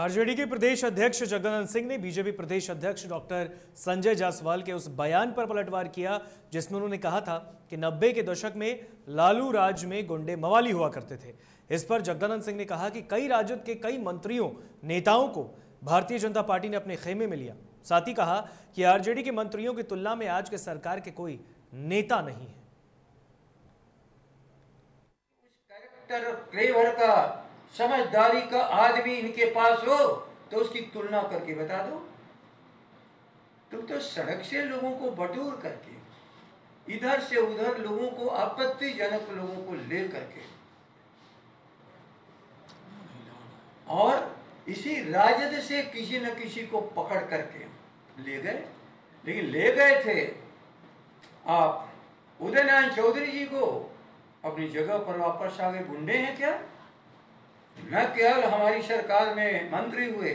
RJD के प्रदेश अध्यक्ष जगदानंद सिंह ने बीजेपी प्रदेश अध्यक्ष डॉक्टर संजय जायसवाल के उस बयान पर पलटवार किया जिसमें उन्होंने कहा था कि 90 के दशक में लालू राज में गुंडे मवाली हुआ करते थे। इस पर जगदानंद सिंह ने कहा कि कई राजद के कई मंत्रियों नेताओं को भारतीय जनता पार्टी ने अपने खेमे में लिया। साथ ही कहा कि आरजेडी के मंत्रियों की तुलना में आज के सरकार के कोई नेता नहीं है। समझदारी का आदमी इनके पास हो तो उसकी तुलना करके बता दो। तुम तो सड़क से लोगों को बटोर करके इधर से उधर लोगों को आपत्तिजनक लोगों को ले करके और इसी राजद से किसी न किसी को पकड़ करके ले गए। लेकिन ले गए थे आप उदय नारायण चौधरी जी को अपनी जगह पर वापस आ गए। गुंडे हैं क्या? न केवल हमारी सरकार में मंत्री हुए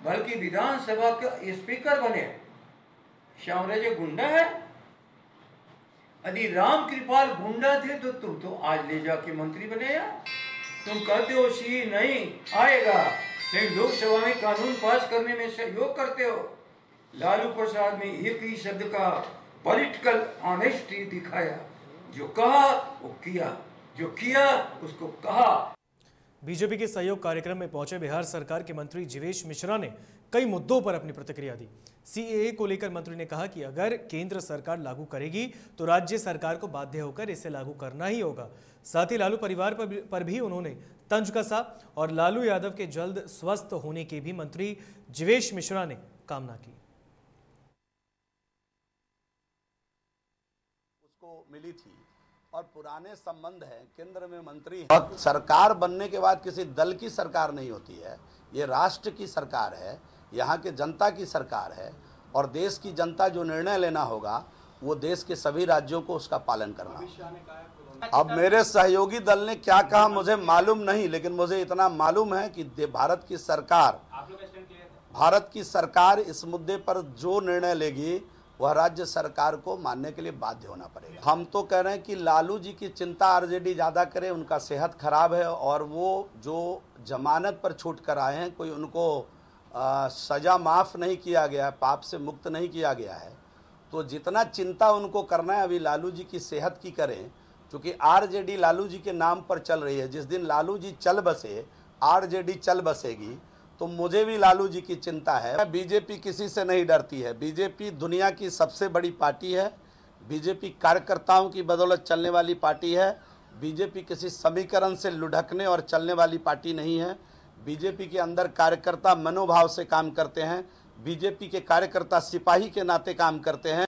बल्कि विधानसभा के स्पीकर बने। श्यामराज गुंडा है? यदि राम कृपाल गुंडा थे तो तुम तो आज ले जाके मंत्री बने। या तुम कहते हो सी नहीं आएगा लेकिन लोकसभा में कानून पास करने में सहयोग करते हो। लालू प्रसाद ने एक ही शब्द का पॉलिटिकल ऑनेस्टी दिखाया। जो कहा वो किया, जो किया उसको कहा। बीजेपी के सहयोग कार्यक्रम में पहुंचे बिहार सरकार के मंत्री जीवेश मिश्रा ने कई मुद्दों पर अपनी प्रतिक्रिया दी। सीएए को लेकर मंत्री ने कहा कि अगर केंद्र सरकार लागू करेगी तो राज्य सरकार को बाध्य होकर इसे लागू करना ही होगा। साथ ही लालू परिवार पर भी उन्होंने तंज कसा और लालू यादव के जल्द स्वस्थ होने की भी मंत्री जीवेश मिश्रा ने कामना की। उसको मिली थी और पुराने संबंध है, केंद्र में मंत्री है। और सरकार बनने के बाद किसी दल की सरकार नहीं होती है, ये राष्ट्र की सरकार है, यहाँ के जनता की सरकार है और देश की जनता जो निर्णय लेना होगा वो देश के सभी राज्यों को उसका पालन करना। अब मेरे सहयोगी दल ने क्या कहा मुझे मालूम नहीं, लेकिन मुझे इतना मालूम है कि भारत की सरकार इस मुद्दे पर जो निर्णय लेगी वह राज्य सरकार को मानने के लिए बाध्य होना पड़ेगा। हम तो कह रहे हैं कि लालू जी की चिंता आरजेडी ज़्यादा करे, उनका सेहत खराब है और वो जो जमानत पर छूट कर आए हैं, कोई उनको सज़ा माफ़ नहीं किया गया है, पाप से मुक्त नहीं किया गया है, तो जितना चिंता उनको करना है अभी लालू जी की सेहत की करें। क्योंकि आरजेडी लालू जी के नाम पर चल रही है। जिस दिन लालू जी चल बसे आरजेडी चल बसेगी। तो मुझे भी लालू जी की चिंता है। बीजेपी किसी से नहीं डरती है। बीजेपी दुनिया की सबसे बड़ी पार्टी है। बीजेपी कार्यकर्ताओं की बदौलत चलने वाली पार्टी है। बीजेपी किसी समीकरण से लुढ़कने और चलने वाली पार्टी नहीं है। बीजेपी के अंदर कार्यकर्ता मनोभाव से काम करते हैं। बीजेपी के कार्यकर्ता सिपाही के नाते काम करते हैं।